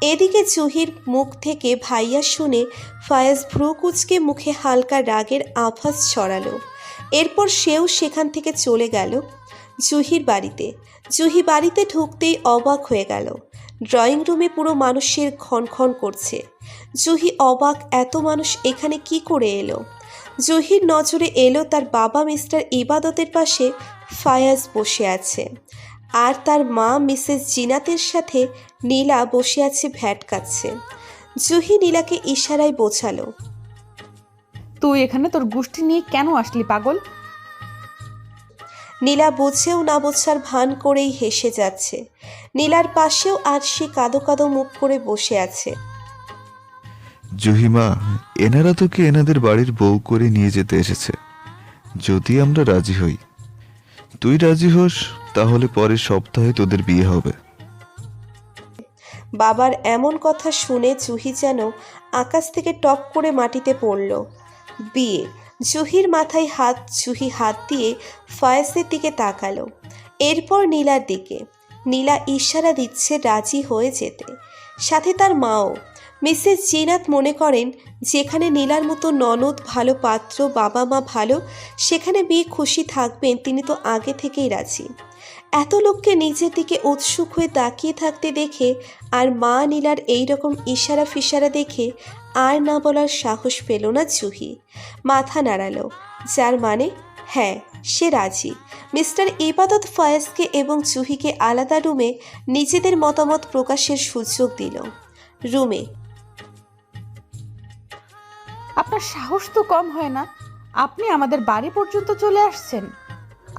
এদিকে জুহির মুখ থেকে ভাইয়া শুনে ফায়াজ ভ্রু কুঁচকে মুখে হালকা রাগের আভাস ছড়ালো। এরপর সেও সেখান থেকে চলে গেল জুহির বাড়িতে। জুহি বাড়িতে ঢুকতেই অবাক হয়ে গেল। ড্রয়িং রুমে পুরো মানুষের ক্ষণক্ষণ করছে। জুহি অবাক, এত মানুষ এখানে কি করে এলো? জুহির নজরে এলো তার বাবা মিস্টার ইবাদতের পাশে ফায়াজ বসে আছে, আর তার মা মিসেস জিনাতের সাথে নীলা বসে আছে ভ্যাটকাচ্ছে। জুহি নীলাকে ইশারায় বোঝালো, তুই এখানে তোর গোষ্ঠী নিয়ে কেন আসলি পাগল? নীলা বুঝেও না বোঝার ভান করেই হেসে যাচ্ছে। নীলার পাশেও আরশি কাঁদো কাঁদো মুখ করে বসে আছে। জুহিমা, এনারা তোকে এনাদের বাড়ির বউ করে নিয়ে যেতে এসেছে। যদি আমরা রাজি হই, তুই রাজি হোস, তাহলে পরের সপ্তাহে তোদের বিয়ে হবে। বাবার এমন কথা শুনে জুহি যেন আকাশ থেকে টপ করে মাটিতে পড়ল। বিয়ে? জুহির মাথায় হাত, জুহি হাত দিয়ে ফয়েজের দিকে তাকালো, এরপর নীলার দিকে। নীলা ইশারা দিচ্ছে রাজি হয়ে যেতে, সাথে তার মাও। মিসেস জিনাত মনে করেন যেখানে নীলার মতো ননদ ভালো, পাত্র, বাবা মা ভালো, সেখানে বিয়ে খুশি থাকবেন তিনি তো আগে থেকেই রাজি। এত লোককে নিজের দিকে উৎসুক হয়ে তাকিয়ে থাকতে দেখে আর মা নীলার এই রকম ইশারা ফিশারা দেখে আর না বলার সাহস পেল না জুহি। মাথা নাড়ালো, যার মানে হ্যাঁ, সে রাজি। মিস্টার ইবাদত ফয়েজকে এবং জুহিকে আলাদা রুমে নিজেদের মতামত প্রকাশের সুযোগ দিল। রুমে আপনার সাহস তো কম হয় না? আপনি আমাদের বাড়ি পর্যন্ত চলে আসছেন।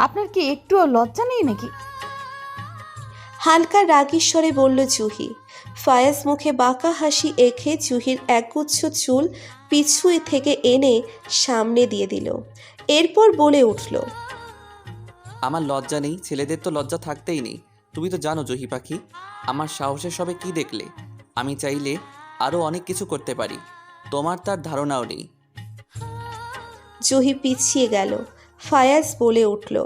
আপনার কি একটুও লজ্জা নেই নাকি? হালকা রাগী স্বরে বলল জুহি। ফায়াজ মুখে বাঁকা হাসি এঁকে জুহির একগুচ্ছ চুল পিছু থেকে এনে সামনে দিয়ে দিল। এরপর বলে উঠল, আমার লজ্জা নেই? ছেলেদের তো লজ্জা থাকতেই নেই। তুমি তো জানো জহি পাখি, আমার সাহসের সবে কি দেখলে। আমি চাইলে আরও অনেক কিছু করতে পারি, তোমার তার ধারণাও নেই। জুহি পিছিয়ে গেল। ফায়াজ বলে উঠল,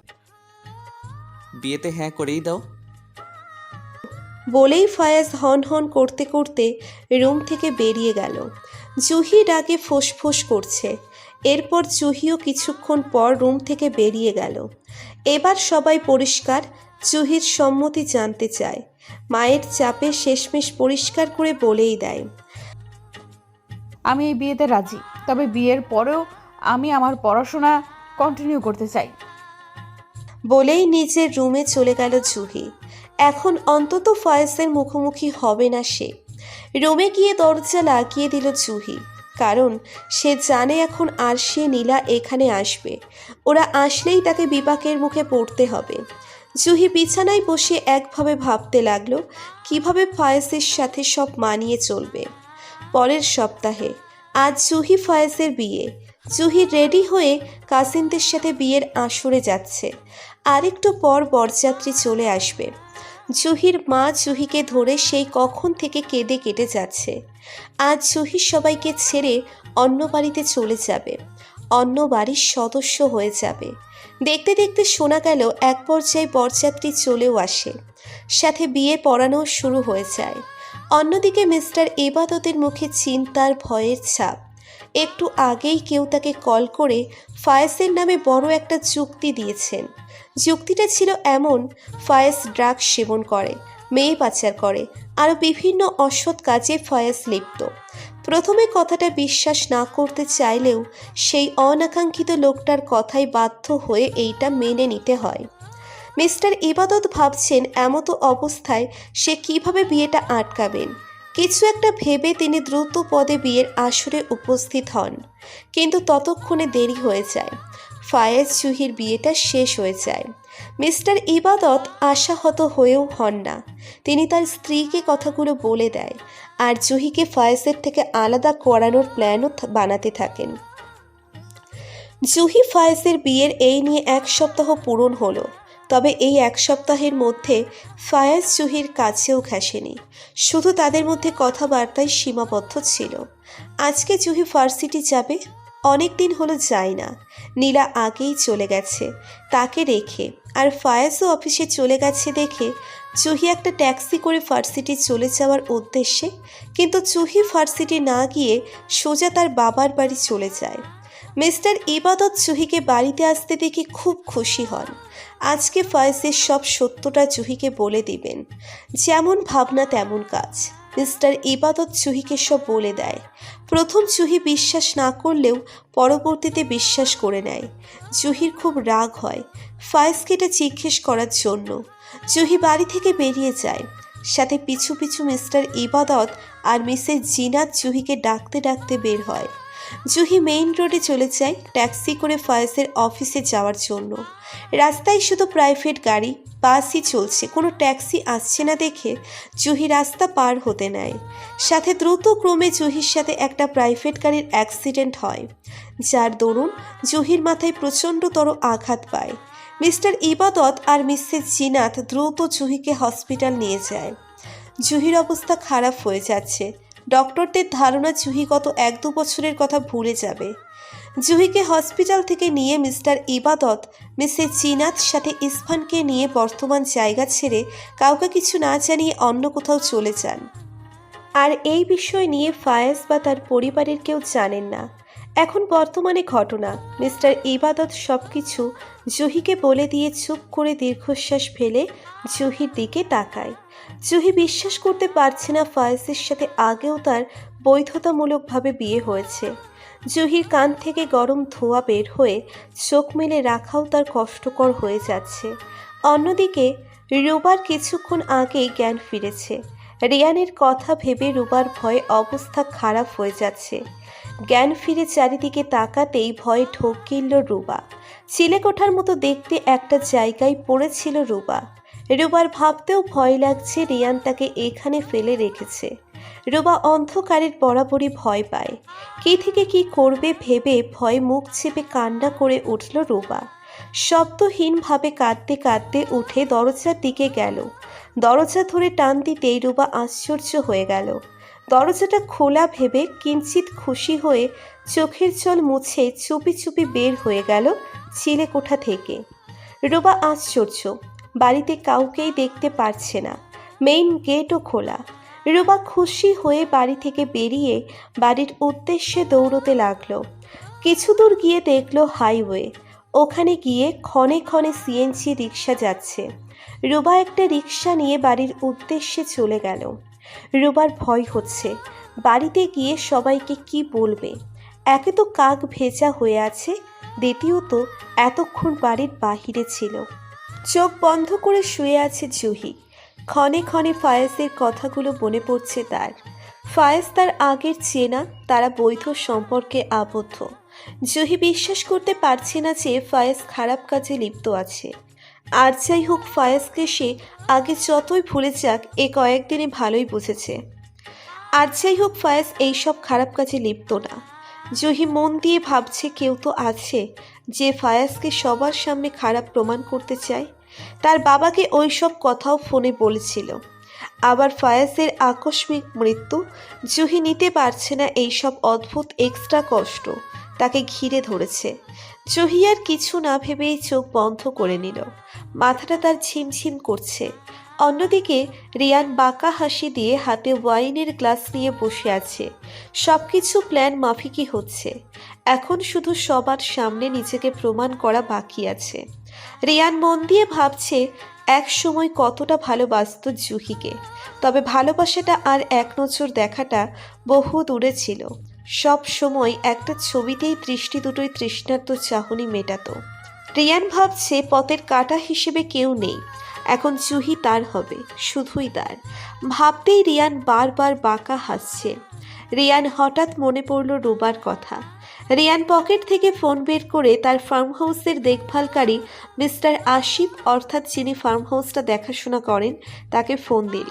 বিয়েতে হ্যাঁ করেই দাও। বলেই ফায়াজ হন হন করতে করতে রুম থেকে বেরিয়ে গেল। জুহি রাগে ফোঁস করছে। এরপর জুহিও কিছুক্ষণ পর রুম থেকে বেরিয়ে গেল। এবার সবাই পরিষ্কার। জুহির সম্মতি জানতে চায়। মায়ের চাপে শেষমেশ পরিষ্কার করে বলেই দেয়, আমি এই বিয়েতে রাজি, তবে বিয়ের পরেও আমি আমার পড়াশোনা কন্টিনিউ করতে চাই। বলেই নিজের রুমে চলে গেল জুহি। এখন অন্তত ফয়েজের মুখোমুখি হবে না সে। রুমে গিয়ে দরজা লাগিয়ে দিল জুহি, কারণ সে জানে এখন আরশি নীলা এখানে আসবে। ওরা আসলেই তাকে বিপাকের মুখে পড়তে হবে। জুহি বিছানায় বসে একভাবে ভাবতে লাগলো কিভাবে ফয়েজের সাথে সব মানিয়ে চলবে। পরের সপ্তাহে, আজ জুহি ফয়েজের বিয়ে। জুহি রেডি হয়ে কাজিনদের সাথে বিয়ের আসরে যাচ্ছে। আরেকটু পর বরযাত্রী চলে আসবে। জুহির মা জুহিকে ধরে সেই কখন থেকে কেঁদে কেটে যাচ্ছে। আজ জুহি সবাইকে ছেড়ে অন্য বাড়িতে চলে যাবে, অন্য বাড়ির সদস্য হয়ে যাবে। দেখতে দেখতে শোনা গেল এক পর্যায়ে বরযাত্রী চলেও আসে, সাথে বিয়ে পড়ানো শুরু হয়ে যায়। অন্যদিকে মিস্টার ইবাদতের মুখে চিন্তার ভয়ের ছাপ। একটু আগেই কেউ তাকে কল করে ফায়েজের নামে বড় একটা যুক্তি দিয়েছেন। যুক্তিটা ছিল এমন, ফয়েজ ড্রাগস সেবন করে, মেয়ে পাচার করে, আরও বিভিন্ন অসৎ কাজে ফয়েজ লিপ্ত। প্রথমে কথাটা বিশ্বাস না করতে চাইলেও সেই অনাকাঙ্ক্ষিত লোকটার কথাই বাধ্য হয়ে এইটা মেনে নিতে হয়। মিস্টার ইবাদত ভাবছেন এমতো অবস্থায় সে কিভাবে বিয়েটা আটকাবেন। কিছু একটা ভেবে তিনি দ্রুত পদে বিয়ের আসরে উপস্থিত হন, কিন্তু ততক্ষণে দেরি হয়ে যায়। ফায়েজ জুহির বিয়েটা শেষ হয়ে যায়। মিস্টার ইবাদত আশাহত হয়েও হন না। তিনি তার স্ত্রীকে কথাগুলো বলে দেয়, আর জুহিকে ফায়েজের থেকে আলাদা করানোর প্ল্যানও বানাতে থাকেন। জুহি ফায়েজের বিয়ের এই নিয়ে 1 সপ্তাহ পূরণ হলো। তবে এই 1 সপ্তাহের মধ্যে ফায়েজ জুহির কাছেও ঘেঁষেনি, শুধু তাদের মধ্যে কথাবার্তায় সীমাবদ্ধ ছিল। আজকে জুহি ভার্সিটি যাবে, অনেক দিন হলো যায় না। নীলা আগেই চলে গেছে তাকে রেখে, আর ফায়াজও অফিসে চলে গেছে দেখে জুহি একটা ট্যাক্সি করে ভার্সিটি চলে যাওয়ার উদ্দেশ্যে, কিন্তু জুহি ভার্সিটি না গিয়ে সোজা তার বাবার বাড়ি চলে যায়। মিস্টার ইবাদত জুহিকে বাড়িতে আসতে দেখে খুব খুশি হন। আজকে ফায়েজের সব সত্যটা জুহিকে বলে দিবেন। যেমন ভাবনা তেমন কাজ। মিস্টার ইবাদত জুহিকে সব বলে দেয়। প্রথম জুহি বিশ্বাস না করলেও পরবর্তীতে বিশ্বাস করে নেয়। জুহির খুব রাগ হয় ফায়েজকে এটা জিজ্ঞেস করার জন্য। জুহি বাড়ি থেকে বেরিয়ে যায়, সাথে পিছু পিছু মিস্টার ইবাদত আর মিসেস জিনাত জুহিকে ডাকতে ডাকতে বের হয়। জুহি মেইন রোডে চলে যায় ট্যাক্সি করে ফায়েজের অফিসে যাওয়ার জন্য। রাস্তায় শুধু প্রাইভেট গাড়ি বাসই চলছে, কোনো ট্যাক্সি আসছে না দেখে জুহি রাস্তা পার হতে নেয়। সাথে দ্রুত ক্রমে জুহির সাথে একটা প্রাইভেট গাড়ির অ্যাক্সিডেন্ট হয়, যার দরুন জুহির মাথায় প্রচণ্ডতর আঘাত পায়। মিস্টার ইবাদত আর মিসেস জিনাত দ্রুত জুহিকে হসপিটাল নিয়ে যায়। জুহির অবস্থা খারাপ হয়ে যাচ্ছে। ডক্টরদের ধারণা জুহি গত 1-2 বছরের কথা ভুলে যাবে। জুহিকে হসপিটাল থেকে নিয়ে মিস্টার ইবাদত মিসেস জিনাত সাথে ইরফানকে নিয়ে বর্তমান জায়গা ছেড়ে কাউকে কিছু না জানিয়ে অন্য কোথাও চলে যান। আর এই বিষয় নিয়ে ফায়েজ বা তার পরিবারের কেউ জানেন না। এখন বর্তমানে ঘটনা, মিস্টার ইবাদত সব কিছু জুহিকে বলে দিয়ে চুপ করে দীর্ঘশ্বাস ফেলে জুহির দিকে তাকায়। জুহি বিশ্বাস করতে পারছে না ফায়েজের সাথে আগেও তার বৈধতামূলকভাবে বিয়ে হয়েছে। জুহির কান থেকে গরম ধোঁয়া বের হয়ে চোখ মেলে রাখাও তার কষ্টকর হয়ে যাচ্ছে। অন্যদিকে রুবার কিছুক্ষণ আগেই জ্ঞান ফিরেছে। রিয়ানের কথা ভেবে রুবার ভয়ে অবস্থা খারাপ হয়ে যাচ্ছে। জ্ঞান ফিরে চারিদিকে তাকাতেই ভয়ে ঢোক গিলল রুবা। চিলেকোঠার মতো দেখতে একটা জায়গায় পড়েছিল রুবা। রুবার ভাবতেও ভয় লাগছে রিয়ান তাকে এখানে ফেলে রেখেছে। রুবা অন্ধকারের বরাবরই ভয় পায়। কী থেকে কি করবে ভেবে ভয় মুখ চেপে কান্না করে উঠল রুবা। শব্দহীনভাবে কাঁদতে কাঁদতে উঠে দরজার দিকে গেল। দরজা ধরে টান দিতেই রুবা আশ্চর্য হয়ে গেল। দরজাটা খোলা ভেবে কিঞ্চিত খুশি হয়ে চোখের জল মুছে চুপি চুপি বের হয়ে গেল চিলেকোঠা থেকে। রুবা আশ্চর্য, বাড়িতে কাউকেই দেখতে পারছে না, মেইন গেটও খোলা। রুবা খুশি হয়ে বাড়ি থেকে বেরিয়ে বাড়ির উদ্দেশ্যে দৌড়তে লাগলো। কিছু দূর গিয়ে দেখলো হাইওয়ে। ওখানে গিয়ে ক্ষণে ক্ষণে সিএনজি রিক্সা যাচ্ছে। রুবা একটা রিক্সা নিয়ে বাড়ির উদ্দেশ্যে চলে গেল। রুবার ভয় হচ্ছে বাড়িতে গিয়ে সবাইকে কি বলবে। একে তো কাক ভেজা হয়ে আছে, দ্বিতীয়ত এতক্ষণ বাড়ির বাহিরে ছিল। চোখ বন্ধ করে শুয়ে আছে জুহি। ক্ষণে ক্ষণে ফায়েজের কথাগুলো মনে পড়ছে তার। ফায়েজ তার আগের চেনা, তারা বৈধ সম্পর্কে আবদ্ধ। জুহি বিশ্বাস করতে পারছে না যে ফায়েজ খারাপ কাজে লিপ্ত আছে। আর যাই হোক, ফায়েজকে সে আগে যতই ভুলে যাক এ কয়েকদিনে ভালোই বুঝেছে। আর যাই হোক, ফায়েজ এইসব খারাপ কাজে লিপ্ত না। জুহি মন দিয়ে ভাবছে কেউ তো আছে যে ফায়েজকে সবার সামনে খারাপ প্রমাণ করতে চায়। তার বাবাকে ওই সব কথাও ফোনে বলেছিল। আবার ফায়েজের আকস্মিক মৃত্যু, জুহি নিতে পারছে না এইসব অদ্ভুত এক্সট্রা কষ্ট তাকে ঘিরে ধরেছে। জুহি আর কিছু না ভেবেই চোখ বন্ধ করে নিল। মাথাটা তার ঝিমঝিম করছে। অন্যদিকে রিয়ান বাঁকা হাসি দিয়ে হাতে ওয়াইনের গ্লাস নিয়ে বসে আছে। সব কিছু প্ল্যান মাফিকই হচ্ছে। এখন শুধু সবার সামনে নিজেকে প্রমাণ করা বাকি আছে। রিয়ান মন দিয়ে ভাবছে এক সময় কতটা ভালোবাসত জুহিকে, তবে ভালোবাসাটা আর এক নজর দেখাটা বহু দূরে ছিল। সব সময় একটা ছবিতেই দৃষ্টি দুটোই তৃষ্ণার্ত চাহনি মেটাতো। রিয়ান ভাবছে পথের কাঁটা হিসেবে কেউ নেই, এখন জুহি তার হবে, শুধুই তার। ভাবতেই রিয়ান বারবার বাঁকা হাসছে। রিয়ান হঠাৎ মনে পড়ল রুবার কথা। রিয়ান পকেট থেকে ফোন বের করে তার ফার্ম হাউসের দেখভালকারী মিস্টার আসিফ, অর্থাৎ যিনি ফার্ম হাউসটা দেখাশোনা করেন, তাকে ফোন দিল।